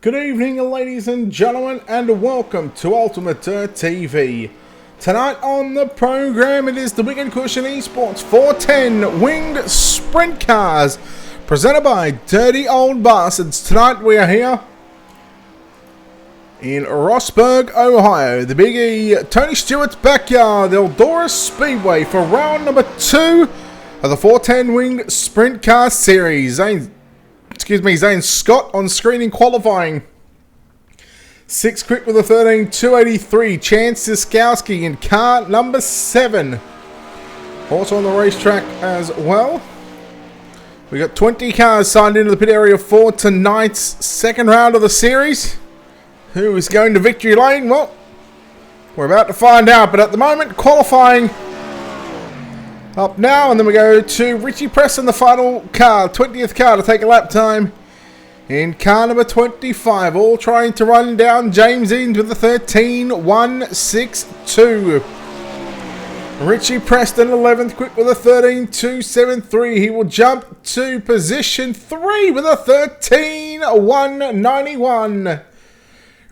Good evening, ladies and gentlemen, and welcome to Ultimate Dirt TV. Tonight on the program, it is the Wicked Cushion Esports 410 Winged Sprint Cars, presented by Dirty Old Bastards. Tonight we are here in Rossburg, Ohio, the Big E, Tony Stewart's backyard, the Eldora Speedway, for round number 2 of the 410 Winged Sprint Car Series. Zane Scott on screen in qualifying. 6 quick with a 13.283. Chance Siskowski in car number 7. Also on the racetrack as well. We got 20 cars signed into the pit area for tonight's second round of the series. Who is going to victory lane? Well, we're about to find out, but at the moment, qualifying up now, and then we go to Richie Preston, the final car, 20th car to take a lap time in car number 25, all trying to run down James Eanes with a 13.162. Richie Preston 11th quick with a 13.273. He will jump to position 3 with a 13.191.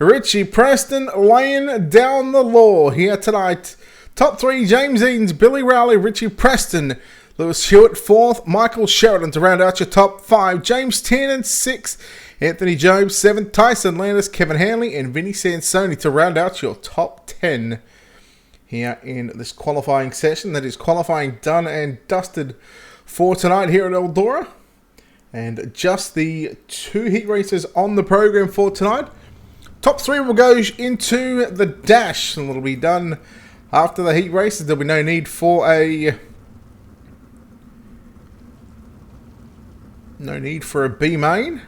Richie Preston laying down the law here tonight. Top 3, James Eanes, Billy Rowley, Richie Preston, Lewis Hewitt 4th, Michael Sheridan to round out your top 5, James Tiernan 6th, Anthony Job 7th, Tyson Landis, Kevin Hanley, and Vinny Sansoni to round out your top 10 here in this qualifying session. That is qualifying done and dusted for tonight here at Eldora. And just the 2 heat races on the program for tonight. Top 3 will go into the dash, and it'll be done after the heat races. There'll be no need for a B main.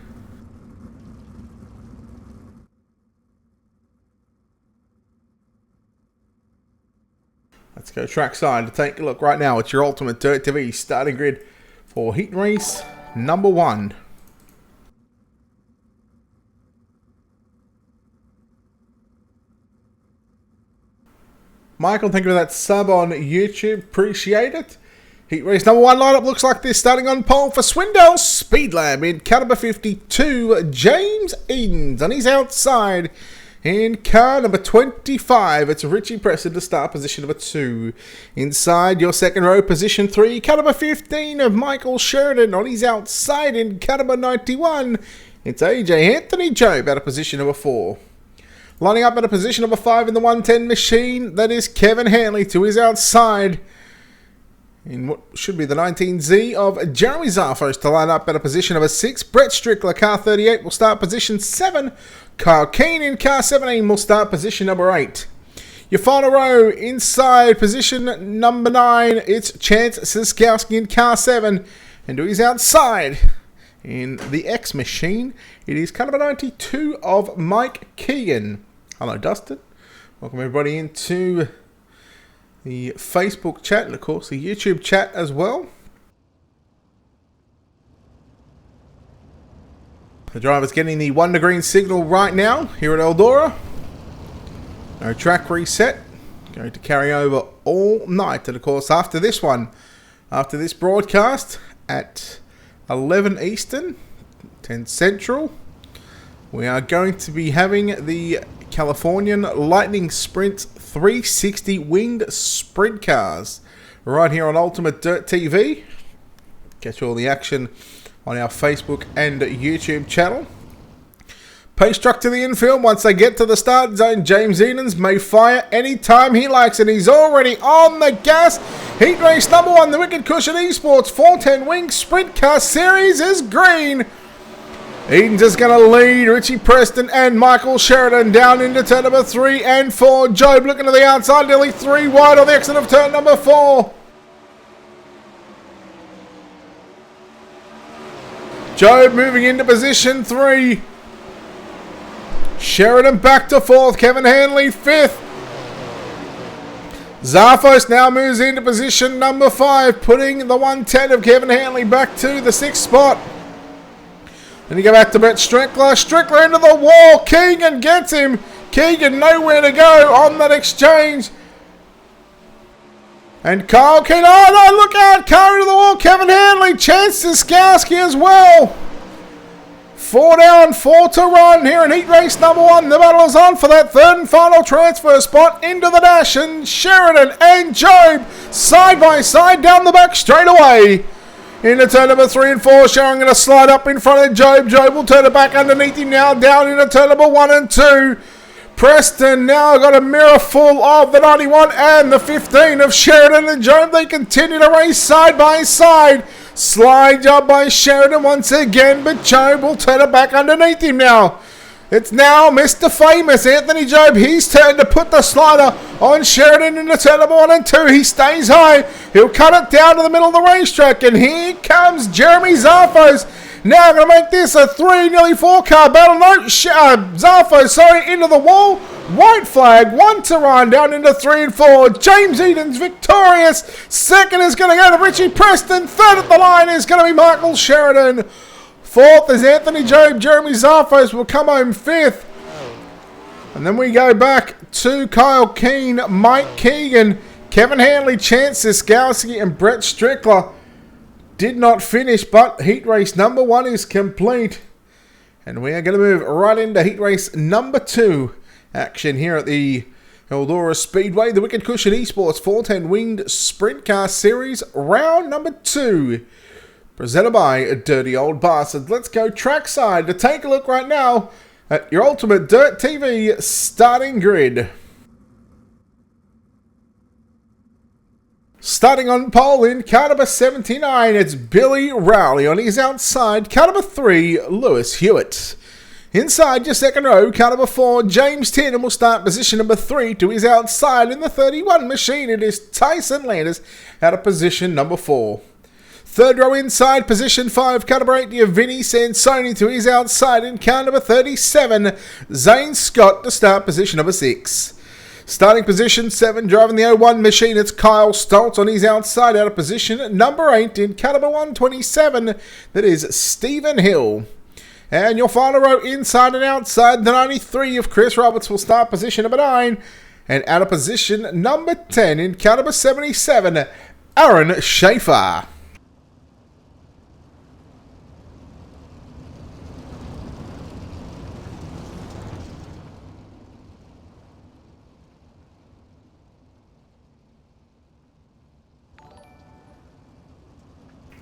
Let's go trackside to take a look right now at your Ultimate Dirt TV starting grid for heat race number 1. Michael, thank you for that sub on YouTube. Appreciate it. Heat race number 1 lineup looks like this. Starting on pole for Swindell Speed Lab in car number 52, James Eanes. On his outside in car number 25, it's Richie Preston to start position number 2. Inside your second row, position 3, car number 15 of Michael Sheridan. On his outside in car number 91, it's AJ Anthony Job out of position number 4. Lining up at a position number 5 in the 110 machine, that is Kevin Hanley to his outside. In what should be the 19Z of Jeremy Zarfos to line up at a position number 6. Brett Strickler, car 38, will start position 7. Kyle Keane in car 17 will start position number 8. Your final row, inside position number 9, it's Chance Siskowski in car 7. And to his outside, in the X machine, it is car number 92 of Mike Keegan. Hello, Dustin. Welcome everybody into the Facebook chat and, of course, the YouTube chat as well. The driver's getting the 1 green signal right now here at Eldora. No track reset. Going to carry over all night. And, of course, after this one, after this broadcast at 11 Eastern, 10 Central, we are going to be having the Californian Lightning Sprint 360 Winged Sprint Cars right here on Ultimate Dirt TV. Catch all the action on our Facebook and YouTube channel. Pace truck to the infield. Once they get to the start zone, James Eanes may fire anytime he likes, and he's already on the gas. Heat race number 1, the Wicked Cushion Esports 410 Winged Sprint Car Series is green. Eanes is going to lead Richie Preston and Michael Sheridan down into turn number 3 and 4. Job looking to the outside, nearly 3 wide on the exit of turn number 4. Job moving into position 3. Sheridan back to 4th. Kevin Hanley 5th. Zarfos now moves into position number 5, putting the 110 of Kevin Hanley back to the 6th spot. Then you go back to Brett Strickler. Strickler into the wall. Keegan gets him. Keegan nowhere to go on that exchange. And Kyle Keane. Oh no, look out. Car into the wall. Kevin Hanley. Chance Siskowski as well. 4 down, 4 to run here in heat race number 1. The battle is on for that third and final transfer spot into the dash. And Sheridan and Job side by side down the back straight away. Into turn number 3 and 4, Sheridan going to slide up in front of Job. Job will turn it back underneath him now, down into turn number 1 and 2. Preston now got a mirror full of the 91 and the 15 of Sheridan and Job. They continue to race side by side. Slide job by Sheridan once again, but Job will turn it back underneath him now. It's now Mr. Famous, Anthony Job. He's turned to put the slider on Sheridan into turn number 1 and 2. He stays high. He'll cut it down to the middle of the racetrack. And here comes Jeremy Zarfos. Now going to make this a 3, nearly 4 car battle. No, Zarfos, into the wall. White flag, 1 to run, down into 3 and 4. James Eden's victorious. Second is going to go to Richie Preston. Third at the line is going to be Michael Sheridan. Fourth is Anthony Job. Jeremy Zarfos will come home 5th. And then we go back to Kyle Keane, Mike Keegan, Kevin Hanley, Chance Siskowski, and Brett Strickler. Did not finish, but heat race number 1 is complete. And we are going to move right into heat race number 2. Action here at the Eldora Speedway. The Wicked Cushion Esports 410 Winged Sprint Car Series, round number 2. Presented by Dirty Old Bastards. Let's go trackside to take a look right now at your Ultimate Dirt TV starting grid. Starting on pole in car number 79, it's Billy Rowley. On his outside, car number 3, Lewis Hewitt. Inside your second row, car number 4, James Tiernan will start position number 3 to his outside. In the 31 machine, it is Tyson Landers out of position number 4. Third row inside, position 5, car number 8, Vinny Sansoni to his outside. In car number 37, Zane Scott to start position number 6. Starting position 7, driving the 01 machine, it's Kyle Stoltz on his outside out of position number 8. In car number 127, that is Stephen Hill. And your final row inside and outside, the 93 of Chris Roberts will start position number 9. And out of position number 10, in car number 77, Aaron Schaefer.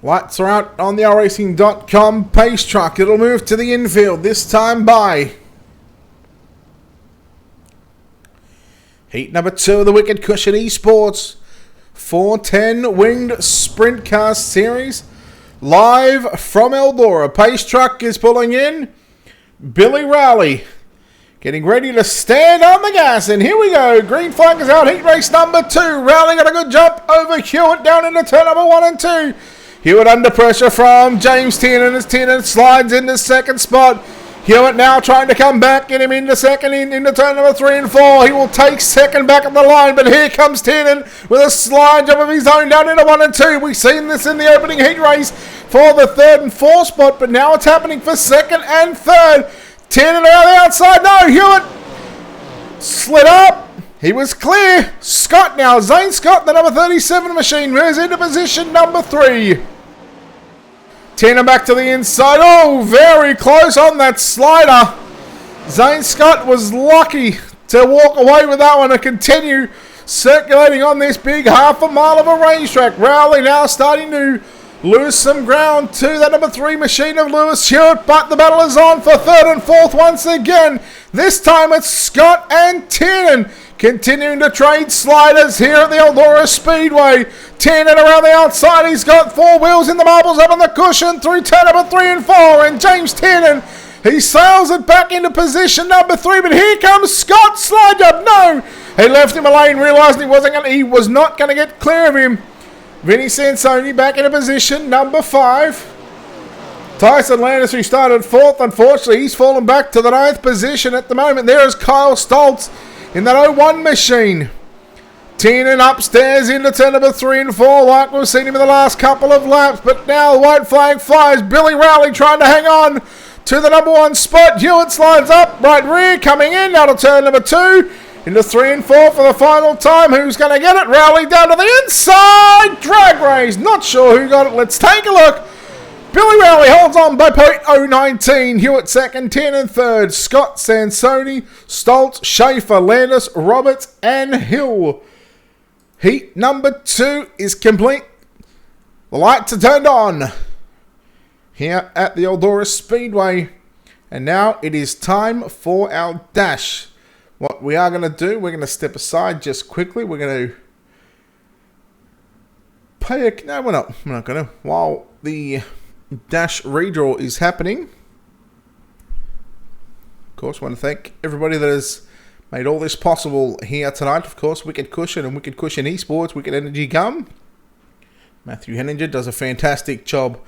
Lights are out on the iRacing.com pace truck. It'll move to the infield, this time by heat number 2 of the Wicked Cushion Esports 410 Winged Sprint Car Series. Live from Eldora. Pace truck is pulling in. Billy Rowley getting ready to stand on the gas. And here we go. Green flag is out. Heat race number 2. Rowley got a good jump over Hewitt down into turn number 1 and 2. Hewitt under pressure from James Tiernan as Tiernan slides into second spot. Hewitt now trying to come back, get him into second, into turn number 3 and 4. He will take second back at the line, but here comes Tiernan with a slide jump of his own down into 1 and 2. We've seen this in the opening heat race for the 3rd and 4th spot, but now it's happening for 2nd and 3rd. Tiernan around the outside. No, Hewitt slid up. He was clear. Scott now, Zane Scott, the number 37 machine, moves into position number 3. Tiernan back to the inside. Oh, very close on that slider. Zane Scott was lucky to walk away with that one and continue circulating on this big half a mile of a racetrack. Rowley now starting to lose some ground to that number 3 machine of Lewis Hewitt, but the battle is on for 3rd and 4th once again. This time it's Scott and Tiernan continuing to trade sliders here at the Eldora Speedway. Tiernan around the outside. He's got 4 wheels in the marbles up on the cushion through turn number 3 and 4. And James Tiernan, he sails it back into position number 3. But here comes Scott. Slide up. No. He left him a lane, realising he was not going to get clear of him. Vinny Sansoni back into position number 5. Tyson Landis, who started 4th, unfortunately, he's fallen back to the 9th position at the moment. There is Kyle Stoltz in that 01 machine. Tiernan upstairs into turn number 3 and 4, like we've seen him in the last couple of laps. But now the white flag flies. Billy Rowley trying to hang on to the number 1 spot. Hewitt slides up, right rear, coming in, out of turn number 2. Into 3 and 4 for the final time. Who's going to get it? Rowley down to the inside. Drag race. Not sure who got it. Let's take a look. Billy Rowley holds on by 0.019. Hewitt second, 10 and third. Scott, Sansoni, Stoltz, Schaefer, Landis, Roberts, and Hill. Heat number 2 is complete. The lights are turned on here at the Eldora Speedway. And now it is time for our dash. What we are going to do, we're going to step aside just quickly. We're going to pay a... No, we're not going to. While the dash redraw is happening, of course, I want to thank everybody that has made all this possible here tonight. Of course, Wicked Cushion and Wicked Cushion Esports, Wicked Energy Gum. Matthew Henninger does a fantastic job,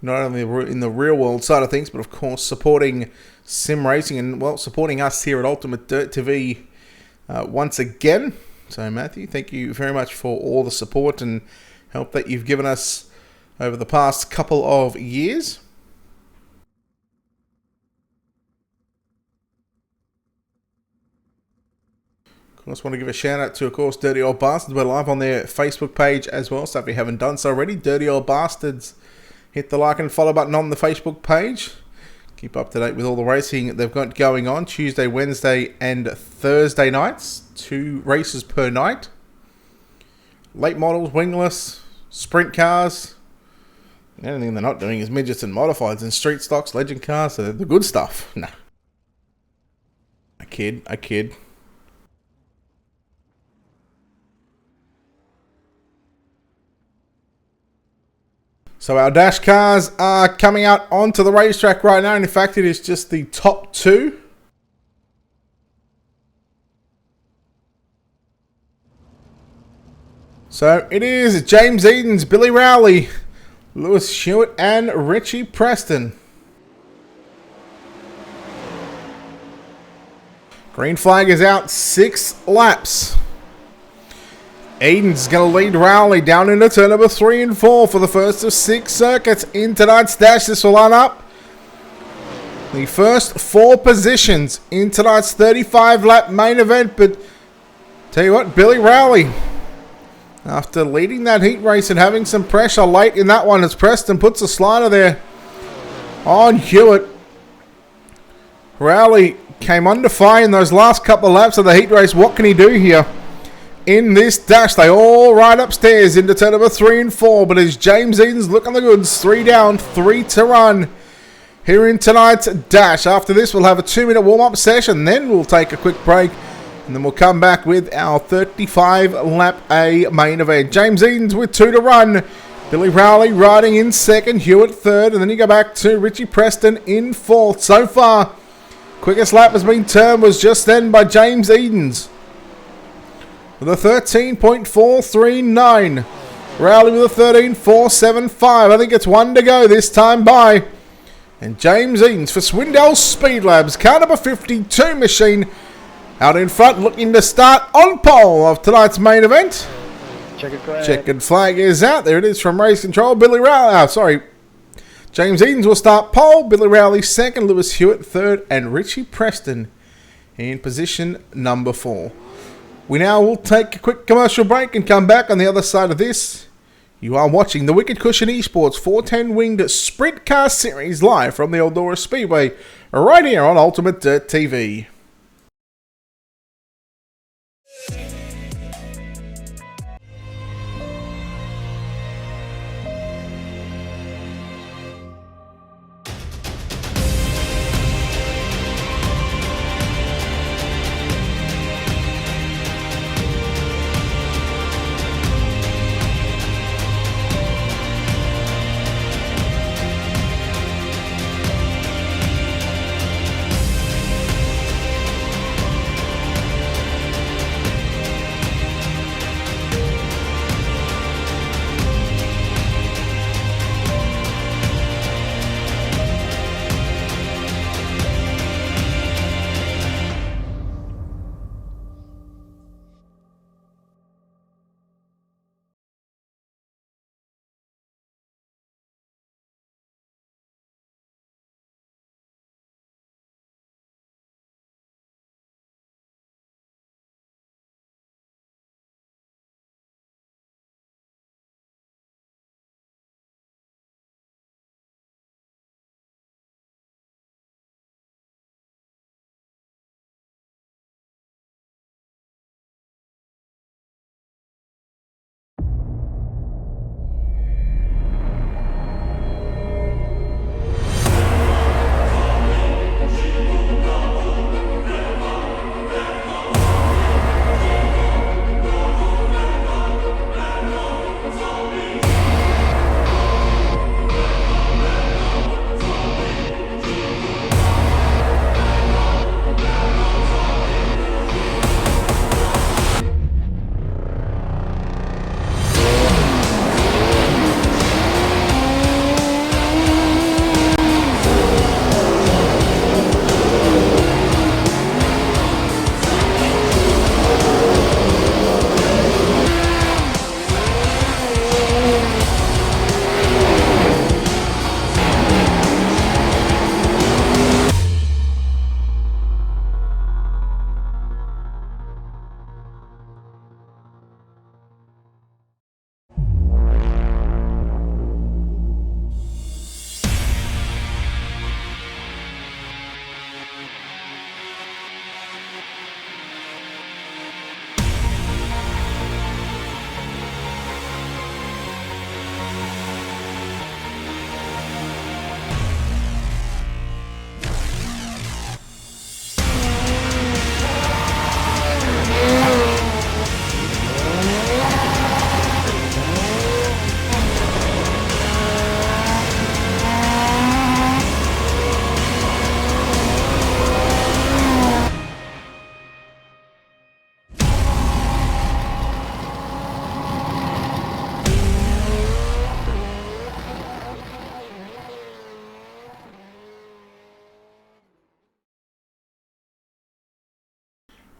not only in the real world side of things, but of course supporting sim racing and, well, supporting us here at Ultimate Dirt TV once again. So Matthew, thank you very much for all the support and help that you've given us over the past couple of years. Of course, want to give a shout out to, of course, Dirty Old Bastards. We're live on their Facebook page as well, so if you haven't done so already, Dirty Old Bastards, hit the like and follow button on the Facebook page. Keep up to date with all the racing they've got going on Tuesday, Wednesday, and Thursday nights. 2 races per night. Late models, wingless, sprint cars. The only thing they're not doing is midgets and modifieds and street stocks, legend cars. So the good stuff. Nah. I kid. So our dash cars are coming out onto the racetrack right now. And in fact, it is just the top 2. So it is James Edens, Billy Rowley, Lewis Hewitt, and Richie Preston. Green flag is out, 6 laps. Eden's going to lead Rowley down into turn number 3 and 4 for the first of 6 circuits in tonight's dash. This will line up the first 4 positions in tonight's 35-lap main event. But tell you what, Billy Rowley, after leading that heat race and having some pressure late in that one, as Preston puts a slider there on Hewitt. Rowley came under fire in those last couple of laps of the heat race. What can he do here in this dash? They all ride upstairs into turn number 3 and 4, but as James Edens looking the goods, 3 down, 3 to run here in tonight's dash. After this, we'll have a 2-minute warm-up session, then we'll take a quick break, and then we'll come back with our 35-lap A main event. James Edens with 2 to run. Billy Rowley riding in second, Hewitt third, and then you go back to Richie Preston in 4th. So far, quickest lap has been turned was just then by James Edens with a 13.439. Rowley with a 13.475. I think it's 1 to go this time by. And James Edens for Swindell Speed Labs, car number 52 machine, out in front, looking to start on pole of tonight's main event. Checkered flag is out. There it is from race control. Billy Rowley, James Edens will start pole. Billy Rowley second, Lewis Hewitt third, and Richie Preston in position number 4. We now will take a quick commercial break and come back on the other side of this. You are watching the Wicked Cushion Esports 410 Winged Sprint Car Series live from the Eldora Speedway right here on Ultimate Dirt TV.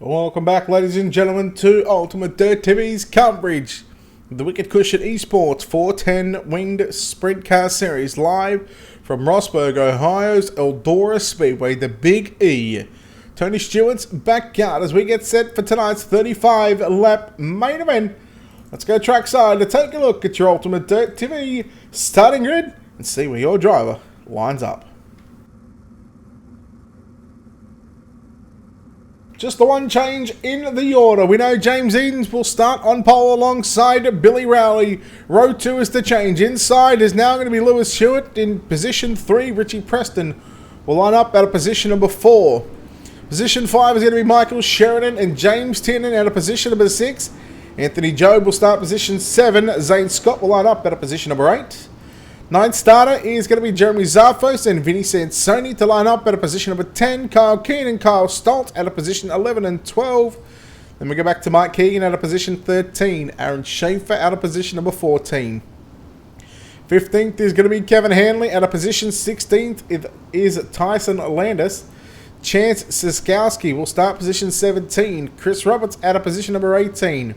Welcome back, ladies and gentlemen, to Ultimate Dirt TV's coverage of the Wicked Cushion Esports 410 Winged Sprint Car Series live from Rossburg, Ohio's Eldora Speedway, the Big E. Tony Stewart's backyard as we get set for tonight's 35-lap main event. Let's go trackside to take a look at your Ultimate Dirt TV starting grid and see where your driver lines up. Just the one change in the order. We know James Edens will start on pole alongside Billy Rowley. Row 2 is the change. Inside is now going to be Lewis Stewart in position 3. Richie Preston will line up out of position number 4. Position 5 is going to be Michael Sheridan and James Tiernan out of position number 6. Anthony Jobe will start position 7. Zane Scott will line up out of position number 8. Ninth starter is going to be Jeremy Zarfos and Vinny Sansoni to line up at a position number 10. Kyle Keane and Kyle Stolt at a position 11 and 12. Then we go back to Mike Keegan at a position 13. Aaron Schaefer out of position number 14. 15th is going to be Kevin Hanley at a position 16th. It is Tyson Landis. Chance Siskowski will start position 17. Chris Roberts at a position number 18.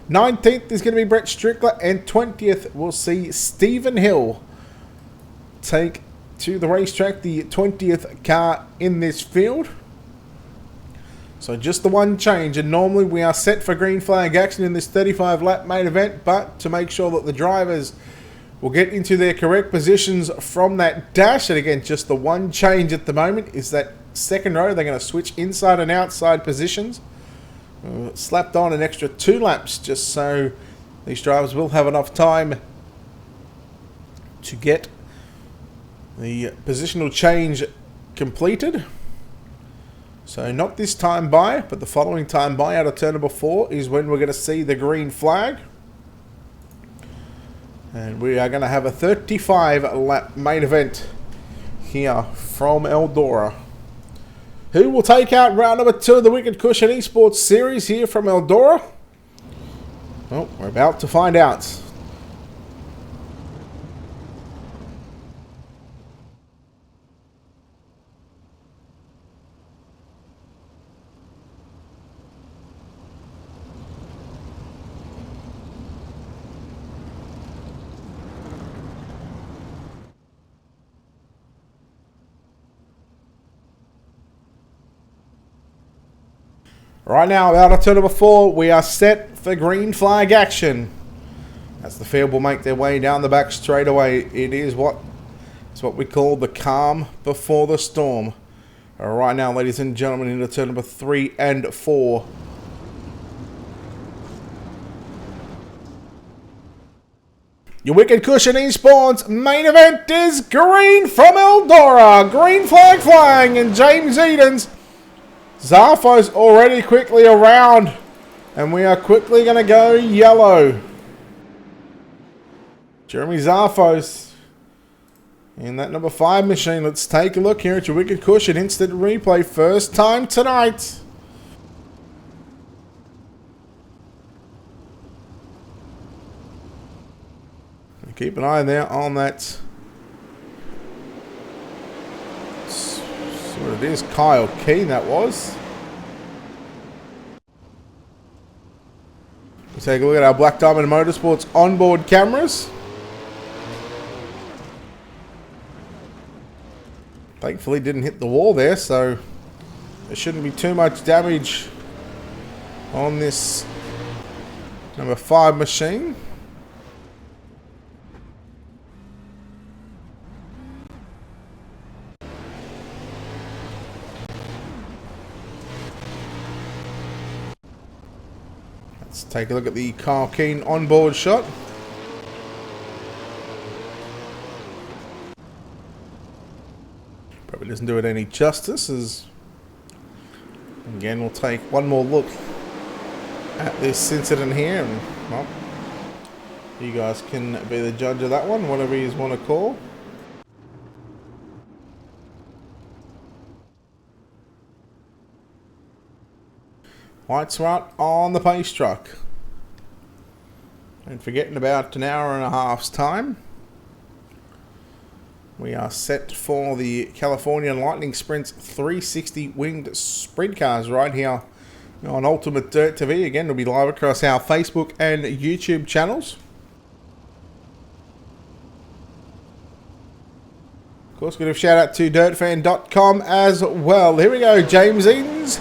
19th is going to be Brett Strickler, and 20th we'll see Stephen Hill take to the racetrack, the 20th car in this field. So just the one change, and normally we are set for green flag action in this 35-lap main event, but to make sure that the drivers will get into their correct positions from that dash, and again, just the one change at the moment is that second row, they're going to switch inside and outside positions. Slapped on an extra 2 laps just so these drivers will have enough time to get the positional change completed. So not this time by, but the following time by out of turn number 4 is when we're going to see the green flag. And we are going to have a 35-lap main event here from Eldora. Who will take out round number 2 of the Wicked Cushion Esports series here from Eldora? Well, we're about to find out. Right now, out of turn number 4, we are set for green flag action. As the field will make their way down the back straightaway, it is what we call the calm before the storm. Right now, ladies and gentlemen, into turn number 3 and 4. Your Wicked Cushion Esports main event is green from Eldora. Green flag flying, and James Edens. Zarfo's already quickly around, and we are quickly going to go yellow. Jeremy Zarfos in that number 5 machine. Let's take a look here at your Wicked Cushion instant replay. First time tonight. Keep an eye there on that. What it is, Kyle Keane that was. Let's take a look at our Black Diamond Motorsports onboard cameras. Thankfully didn't hit the wall there, so there shouldn't be too much damage on this number 5 machine. Let's take a look at the Kyle Keane onboard shot. Probably doesn't do it any justice, as again we'll take one more look at this incident here, and well, you guys can be the judge of that one, whatever you want to call. Lights are out on the pace truck. And forgetting about an hour and a half's time, we are set for the California Lightning Sprints 360 winged sprint cars right here On Ultimate Dirt TV. Again, it'll be live across our Facebook and YouTube channels. Of course, give a shout out to dirtfan.com as well. Here we go. James Edens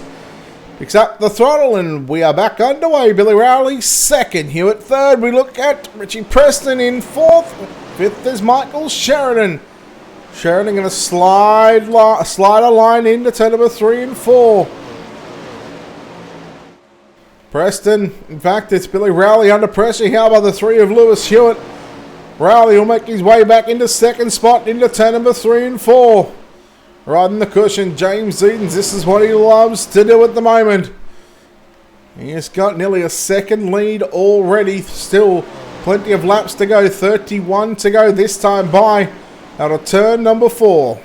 picks up the throttle and we are back underway. Billy Rowley second. Hewitt third. We look at Richie Preston in fourth. Fifth is Michael Sheridan. Sheridan going to slider line into turn number 3 and 4. Preston, in fact, it's Billy Rowley under pressure here by the 3 of Lewis Hewitt. Rowley will make his way back into second spot into turn number 3 and 4. Riding the cushion, James Edens. This is what he loves to do at the moment. He has got nearly a second lead already. Still plenty of laps to go. 31 to go this time by out of turn number 4.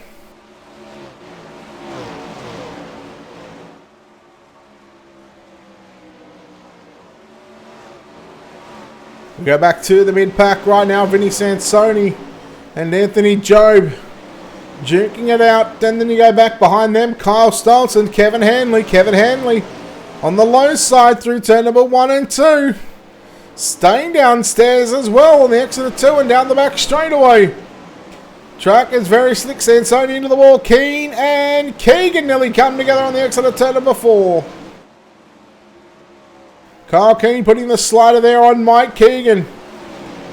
We go back to the mid-pack right now. Vinny Sansoni and Anthony Job juking it out. And then you go back behind them. Kyle Stoltz and Kevin Hanley. Kevin Hanley on the low side through turn number 1 and 2. Staying downstairs as well on the exit of 2 and down the back straightaway. Track is very slick. Sansoni into the wall. Keane and Keegan nearly come together on the exit of turn number 4. Kyle Keane putting the slider there on Mike Keegan.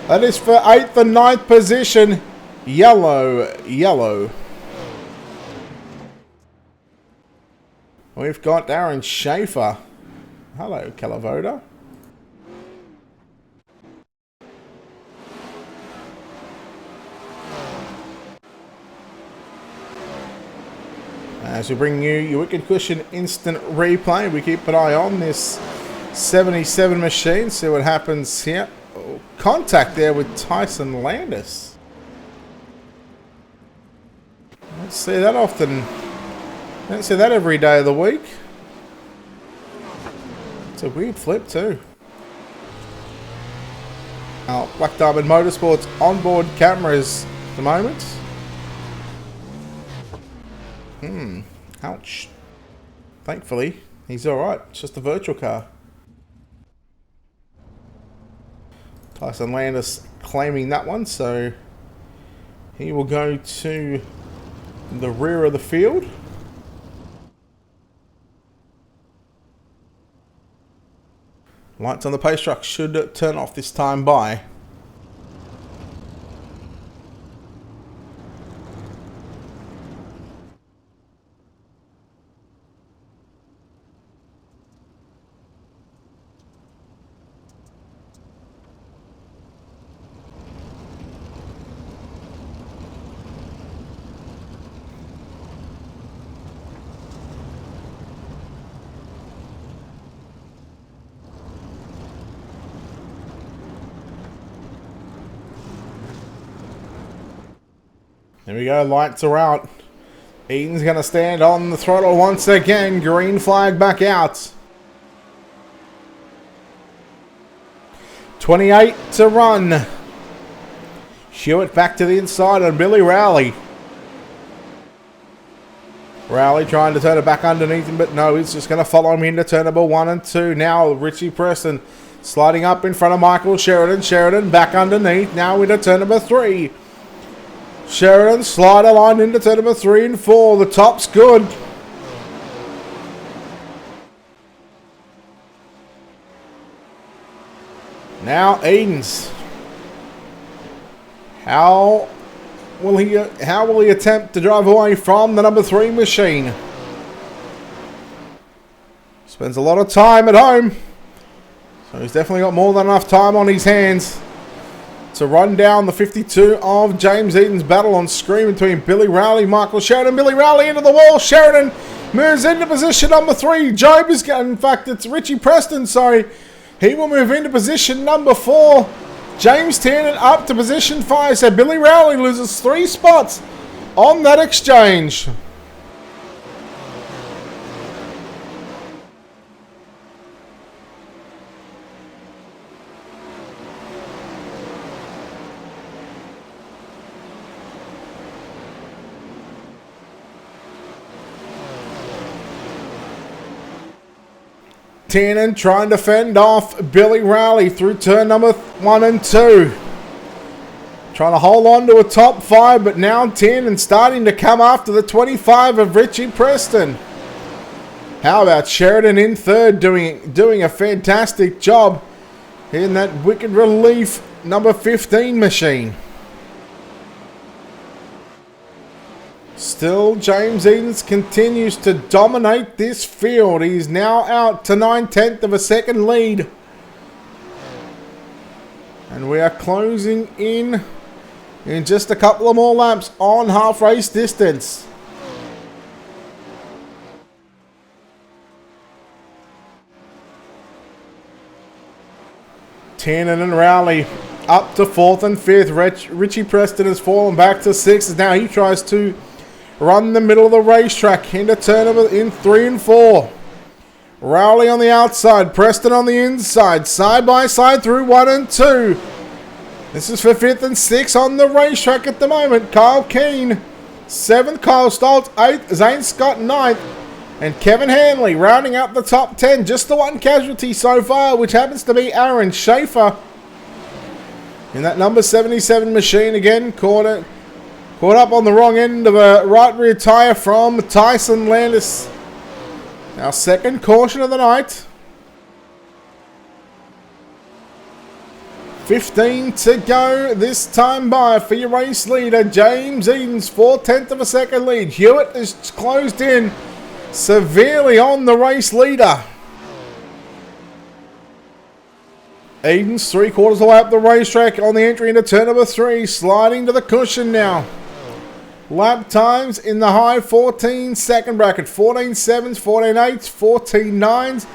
That is for 8th and 9th position. Yellow. We've got Aaron Schaefer. Hello, Calavoda. As we bring you your Wicked Cushion instant replay, we keep an eye on this 77 machine, see what happens here. Oh, contact there with Tyson Landis. Don't see that often. Don't see that every day of the week. It's a weird flip too. Oh, Black Diamond Motorsports onboard cameras at the moment. Ouch. Thankfully, he's alright. It's just a virtual car. Tyson Landis claiming that one, so he will go to the rear of the field. Lights on the pace truck should turn off this time by. There we go, lights are out. Eden's going to stand on the throttle once again. Green flag back out. 28 to run. Hewitt back to the inside on Billy Rowley. Rowley trying to turn it back underneath him, but no, he's just going to follow him into turn number 1 and 2. Now Richie Preston sliding up in front of Michael Sheridan. Sheridan back underneath. Now into turn number 3. Sheridan slider line into turn number 3 and 4. The top's good. Now Edens. How will he attempt to drive away from the number 3 machine? Spends a lot of time at home, so he's definitely got more than enough time on his hands to run down the 52 of James Eden's battle on screen between Billy Rowley, Michael Sheridan. Billy Rowley into the wall. Sheridan moves into position number 3. Job is going, in fact, it's Richie Preston, sorry. He will move into position number 4. James Tiernan up to position 5. So Billy Rowley loses 3 spots on that exchange. Tiernan trying to fend off Billy Rowley through turn number 1 and 2. Trying to hold on to a top 5, but now Tiernan starting to come after the 25 of Richie Preston. How about Sheridan in third, doing a fantastic job in that Wicked Relief number 15 machine. Still, James Edens continues to dominate this field. He's now out to 9/10 of a second lead. And we are closing in just a couple of more laps on half race distance. Tiernan and Rowley up to 4th and 5th. Richie Preston has fallen back to 6th. Now he tries to run the middle of the racetrack into turn in 3 and 4. Rowley on the outside, Preston on the inside, side by side through 1 and 2. This is for 5th and 6th on the racetrack at the moment. Kyle Keane, 7th, Kyle Stoltz, 8th, Zane Scott, 9th, and Kevin Hanley rounding out the top 10. Just the one casualty so far, which happens to be Aaron Schaefer. In that number 77 machine again, caught up on the wrong end of a right rear tyre from Tyson Landis. Our second caution of the night. 15 to go this time by for your race leader, James Edens, 4/10 of a second lead. Hewitt is closed in severely on the race leader. Edens 3/4 of the way up the racetrack on the entry into turn number 3, sliding to the cushion now. Lap times in the high 14-second bracket, 14.7s, 14.8s, 14.9s.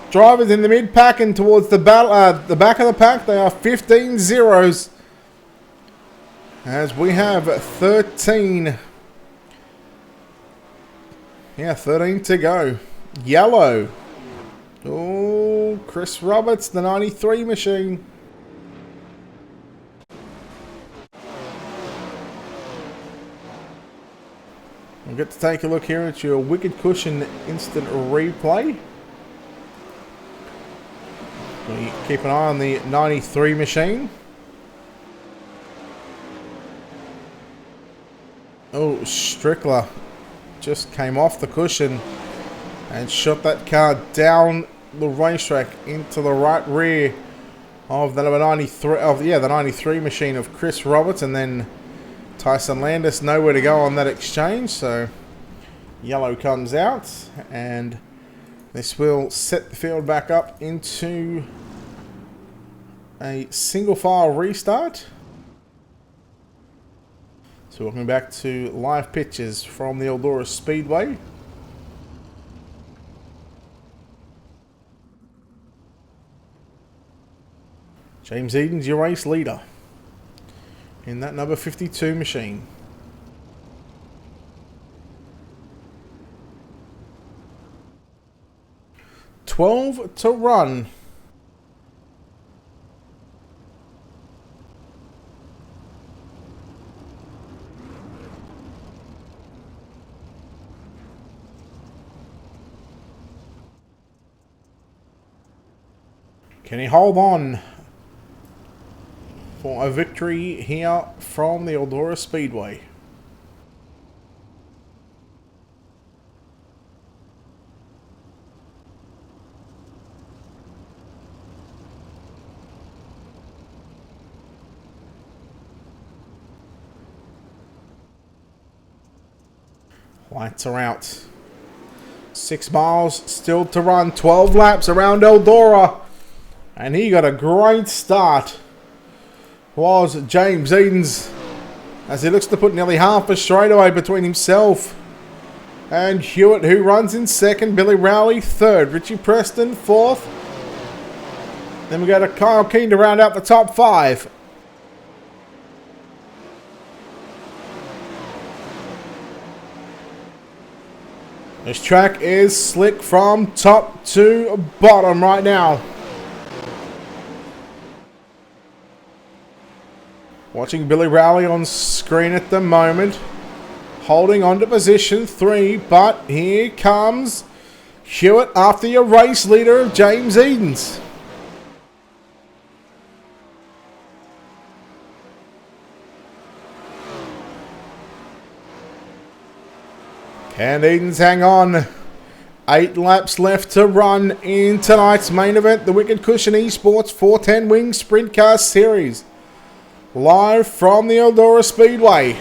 Drivers in the mid-pack and towards the back of the pack, they are 15.0s. As we have 13 to go. Yellow. Oh, Chris Roberts, the 93 machine. We'll get to take a look here at your Wicked Cushion instant replay. We keep an eye on the 93 machine. Oh, Strickler just came off the cushion and shot that car down the racetrack into the right rear of the number 93 the 93 machine of Chris Roberts, and then Tyson Landis nowhere to go on that exchange, so yellow comes out, and this will set the field back up into a single file restart. So welcome back to live pictures from the Eldora Speedway. James Edens, your race leader in that number 52 machine. $12 to run. Can he hold on for a victory here from the Eldora Speedway? Lights are out. 6 miles still to run. 12 laps around Eldora. And he got a great start. Was James Edens, as he looks to put nearly half a straightaway between himself and Hewitt, who runs in second. Billy Rowley third. Richie Preston fourth. Then we go to Kyle Keane to round out the top 5. This track is slick from top to bottom right now. Watching Billy Rowley on screen at the moment. Holding on to position 3, but here comes Hewitt after your race leader of James Edens. Can Edens hang on? 8 laps left to run in tonight's main event, the Wicked Cushion Esports 410 Wing Sprint Car Series. Live from the Eldora Speedway.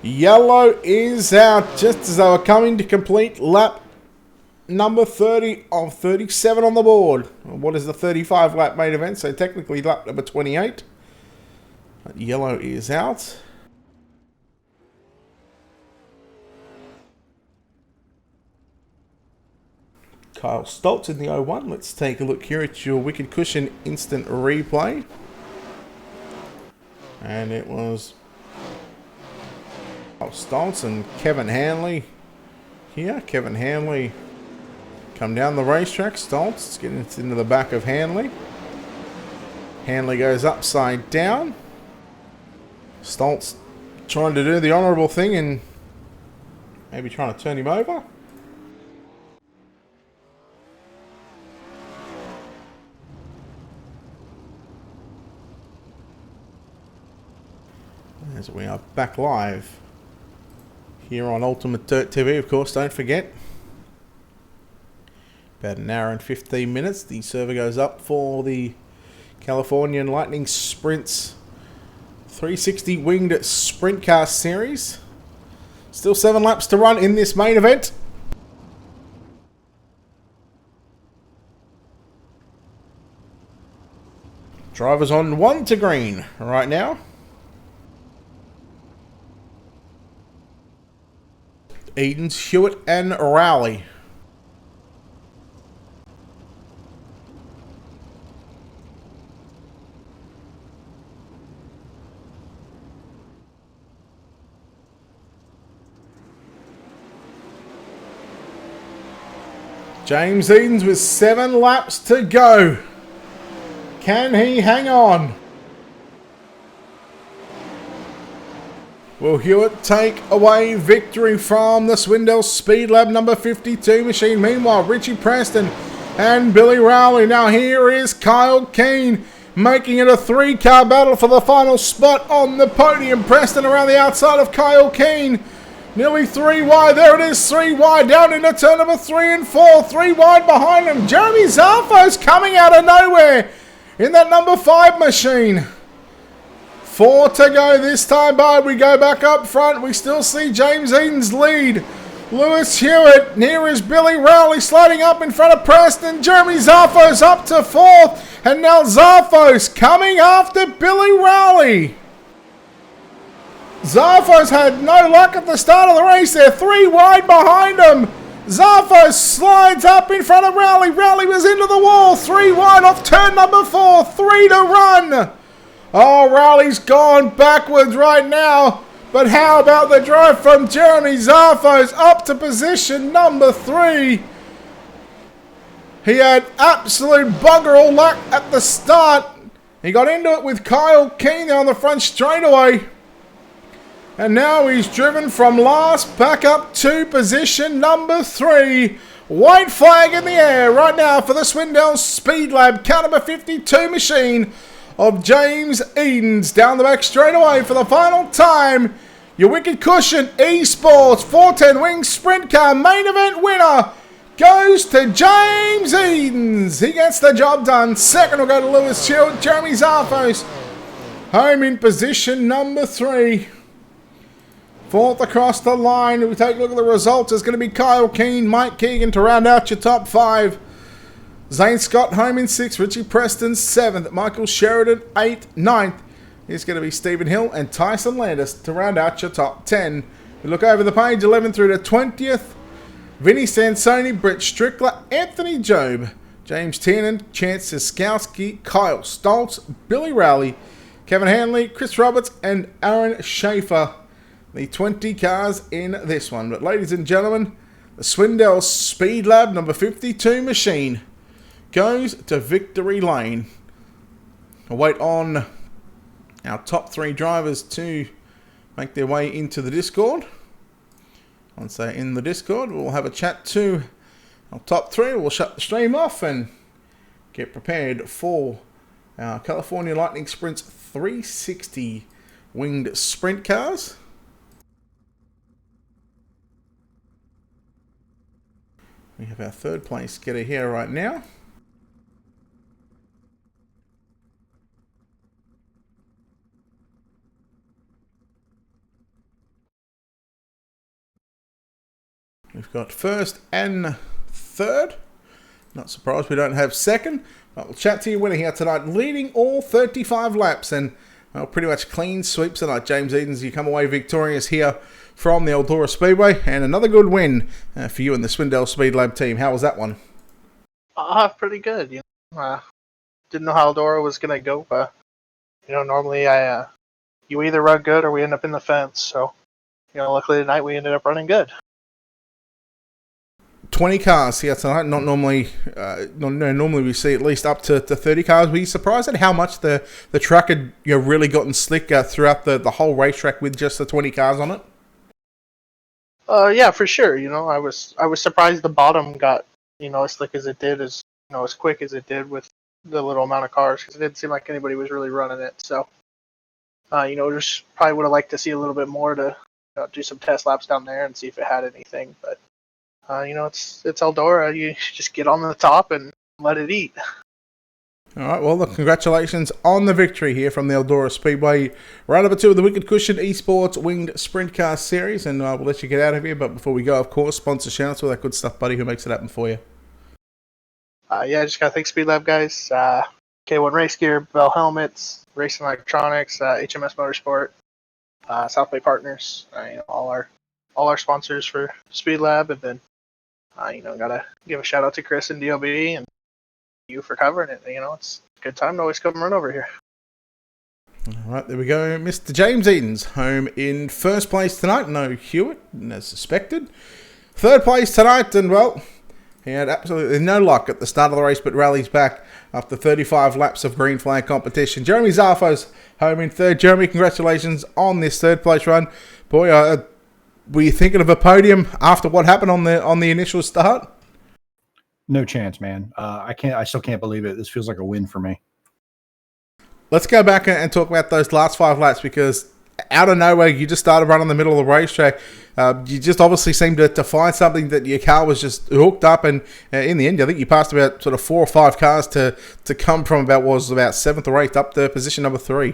Yellow is out just as they were coming to complete lap number 30 of 37 on the board. What is the 35 lap main event? So technically lap number 28. But yellow is out. Kyle Stoltz in the 01. Let's take a look here at your Wicked Cushion instant replay. And it was Stoltz and Kevin Hanley here. Kevin Hanley come down the racetrack. Stoltz getting into the back of Hanley. Hanley goes upside down. Stoltz trying to do the honourable thing and maybe trying to turn him over. As we are back live here on Ultimate Dirt TV, of course, don't forget. About an hour and 15 minutes. The server goes up for the Californian Lightning Sprints 360 Winged Sprint Car Series. Still 7 laps to run in this main event. Drivers on 1 to green right now. Edens, Hewitt and Rowley. James Edens with 7 laps to go. Can he hang on? Will Hewitt take away victory from the Swindell Speed Lab number 52 machine? Meanwhile, Richie Preston and Billy Rowley. Now here is Kyle Keane making it a 3-car battle for the final spot on the podium. Preston around the outside of Kyle Keane. Nearly 3 wide. There it is, 3 wide. Down into turn number 3 and 4. 3 wide behind him. Jeremy Zarfo's coming out of nowhere in that number 5 machine. 4 to go this time, but we go back up front. We still see James Edens lead. Lewis Hewitt. Here is Billy Rowley sliding up in front of Preston. Jeremy Zarfo's up to 4th. And now Zarfo's coming after Billy Rowley. Zarfo's had no luck at the start of the race there. 3 wide behind him. Zarfo slides up in front of Rowley. Rowley was into the wall. 3 wide off turn number 4. 3 to run. Oh, Rowley's gone backwards right now. But how about the drive from Jeremy Zarfo's up to position number 3? He had absolute bugger all luck at the start. He got into it with Kyle Keane on the front straightaway. And now he's driven from last back up to position number 3. White flag in the air right now for the Swindell Speed Lab car number 52 machine of James Edens. Down the back straightaway for the final time. Your Wicked Cushion Esports 410 Wing Sprint Car main event winner goes to James Edens. He gets the job done. Second will go to Lewis Hewitt. Jeremy Zarfos home in position number 3. 4th across the line. If we take a look at the results, it's going to be Kyle Keane, Mike Keegan to round out your top 5. Zane Scott home in 6th. Richie Preston 7th. Michael Sheridan 8th. 9th is going to be Stephen Hill and Tyson Landis to round out your top 10. We look over the page, 11 through to 20th. Vinny Sansoni, Brett Strickler, Anthony Job, James Tiernan, Chance Siskowski, Kyle Stoltz, Billy Rowley, Kevin Hanley, Chris Roberts, and Aaron Schaefer. The 20 cars in this one. But ladies and gentlemen, the Swindell Speed Lab number 52 machine goes to victory lane. I'll wait on our top 3 drivers to make their way into the Discord. Once they're in the Discord, we'll have a chat to our top three. We'll shut the stream off and get prepared for our California Lightning Sprints 360 winged sprint cars. We have our third place getter here right now. We've got first and third. Not surprised we don't have second. But we'll chat to your winner here tonight, leading all 35 laps and pretty much clean sweeps tonight. James Edens, you come away victorious here from the Eldora Speedway, and another good win for you and the Swindell Speed Lab team. How was that one? Pretty good. Didn't know how Eldora was gonna go. Normally you either run good or we end up in the fence. So, luckily tonight we ended up running good. 20 cars here tonight. Not normally, normally we see at least up to 30 cars. Were you surprised at how much the track had really gotten slick throughout the whole racetrack with just the 20 cars on it? Yeah, for sure. I was surprised the bottom got as slick as it did, as quick as it did with the little amount of cars, because it didn't seem like anybody was really running it. So, just probably would have liked to see a little bit more to do some test laps down there and see if it had anything, but. It's Eldora. You just get on the top and let it eat. All right, well, look, congratulations on the victory here from the Eldora Speedway. Round number 2 of the Wicked Cushion Esports Winged Sprint Car Series, and we'll let you get out of here. But before we go, of course, sponsor shout-outs, all that good stuff, buddy. Who makes it happen for you? I just got to thank Speed Lab guys, K1 Race Gear, Bell Helmets, Racing Electronics, HMS Motorsport, South Bay Partners, all our sponsors for Speed Lab, and then gotta give a shout out to Chris and DOB and you for covering it. It's a good time to always come run over here. All right, there we go. Mr. James Edens home in first place tonight. No Hewitt, as suspected. Third place tonight, and well, he had absolutely no luck at the start of the race, but rallies back after 35 laps of green flag competition. Jeremy Zarfo's home in third. Jeremy, congratulations on this third place run. Boy, were you thinking of a podium after what happened on the initial start? No chance, man. I still can't believe it. This feels like a win for me. Let's go back and talk about those last 5 laps, because out of nowhere, you just started running in the middle of the racetrack. You just obviously seemed to find something that your car was just hooked up, and in the end, I think you passed about sort of 4 or 5 cars to come from about 7th or 8th up to position number 3.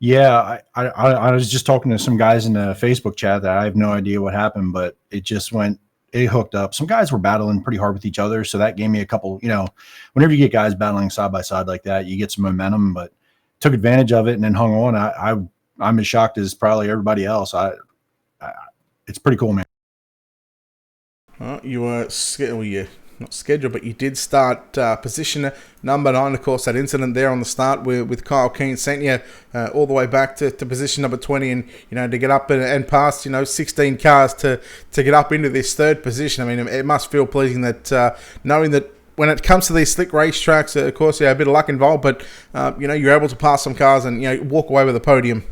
Yeah, I was just talking to some guys in the Facebook chat that I have no idea what happened, but it hooked up. Some guys were battling pretty hard with each other, so that gave me a couple, whenever you get guys battling side by side like that, you get some momentum, but took advantage of it and then hung on. I'm as shocked as probably everybody else. It's pretty cool, man. Well, you were not scheduled, but you did start position number 9. Of course, that incident there on the start with Kyle Keane sent you all the way back to position number 20, and to get up and past 16 cars to get up into this third position. I mean, it must feel pleasing that knowing that when it comes to these slick racetracks, of course, a bit of luck involved, but you're able to pass some cars and walk away with a podium.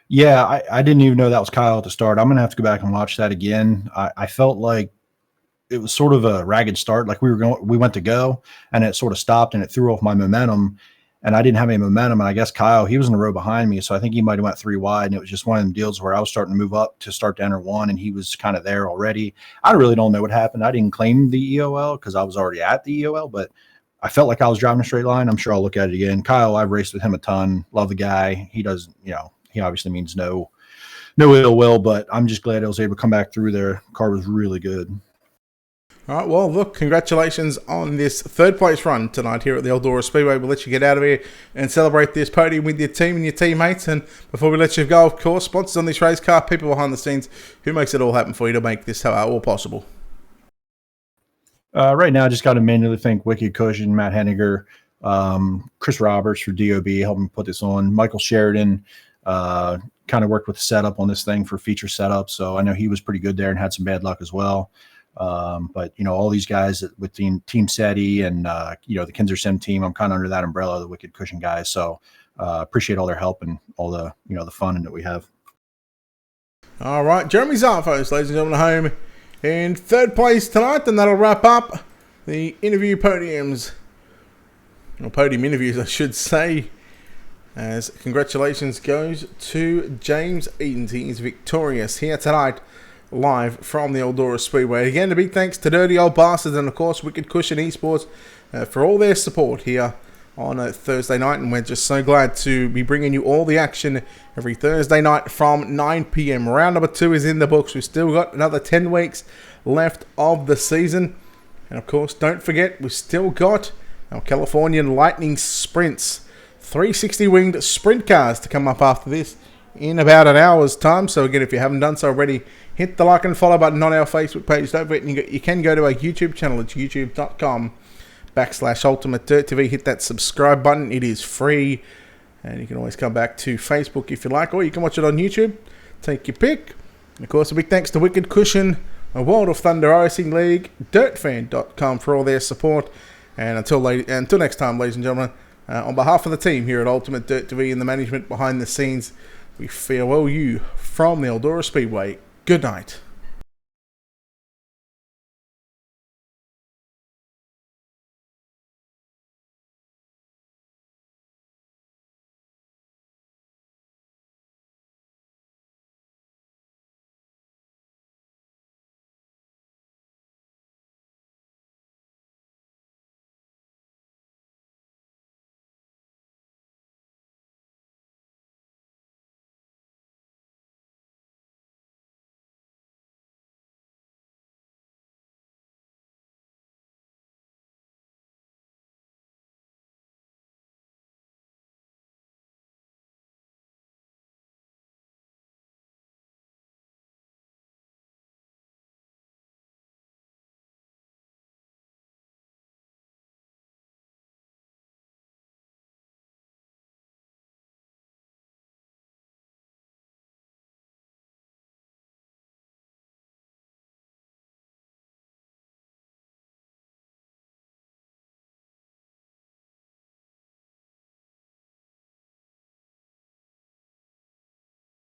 Yeah, I didn't even know that was Kyle at the start. I'm gonna have to go back and watch that again. I felt like it was sort of a ragged start. Like we went to go and it sort of stopped and it threw off my momentum, and I didn't have any momentum. And I guess Kyle, he was in the row behind me. So I think he might've went 3 wide, and it was just one of them deals where I was starting to move up to start to enter 1, and he was kind of there already. I really don't know what happened. I didn't claim the EOL because I was already at the EOL, but I felt like I was driving a straight line. I'm sure I'll look at it again. Kyle, I've raced with him a ton. Love the guy. He does, he obviously means no ill will, but I'm just glad I was able to come back through there. Car was really good. All right, well, look, congratulations on this third place run tonight here at the Eldora Speedway. We'll let you get out of here and celebrate this podium with your team and your teammates. And before we let you go, of course, sponsors on this race car, people behind the scenes, who makes it all happen for you to make this all possible? Right now, I just got to manually thank Wicked Cushion, Matt Henniger, Chris Roberts for DOB, helping put this on, Michael Sheridan, kind of worked with the setup on this thing for feature setup. So I know he was pretty good there and had some bad luck as well. But all these guys with Team SETI and the Kinzer Sim team, I'm kind of under that umbrella of the Wicked Cushion guys. So appreciate all their help and all the the fun that we have. All right, Jeremy Zarfos, ladies and gentlemen, home in third place tonight, and that'll wrap up the interview podiums, or podium interviews, I should say. As congratulations goes to James Edens. He is victorious here tonight, live from the Eldora Speedway. Again, a big thanks to Dirty Old Bastards and, of course, Wicked Cushion Esports for all their support here on a Thursday night. And we're just so glad to be bringing you all the action every Thursday night from 9 p.m. Round number 2 is in the books. We've still got another 10 weeks left of the season. And, of course, don't forget, we've still got our Californian Lightning Sprints 360 winged sprint cars to come up after this in about an hour's time. So again, if you haven't done so already, hit the like and follow button on our Facebook page. Don't forget, you can go to our YouTube channel. It's youtube.com/UltimateDirtTV. Hit that subscribe button. It is free. And you can always come back to Facebook if you like, or you can watch it on YouTube. Take your pick. And of course, a big thanks to Wicked Cushion, a World of Thunder Racing League, DirtFan.com for all their support. And until next time, ladies and gentlemen, on behalf of the team here at Ultimate Dirt TV and the management behind the scenes, we farewell you from the Eldora Speedway. Good night.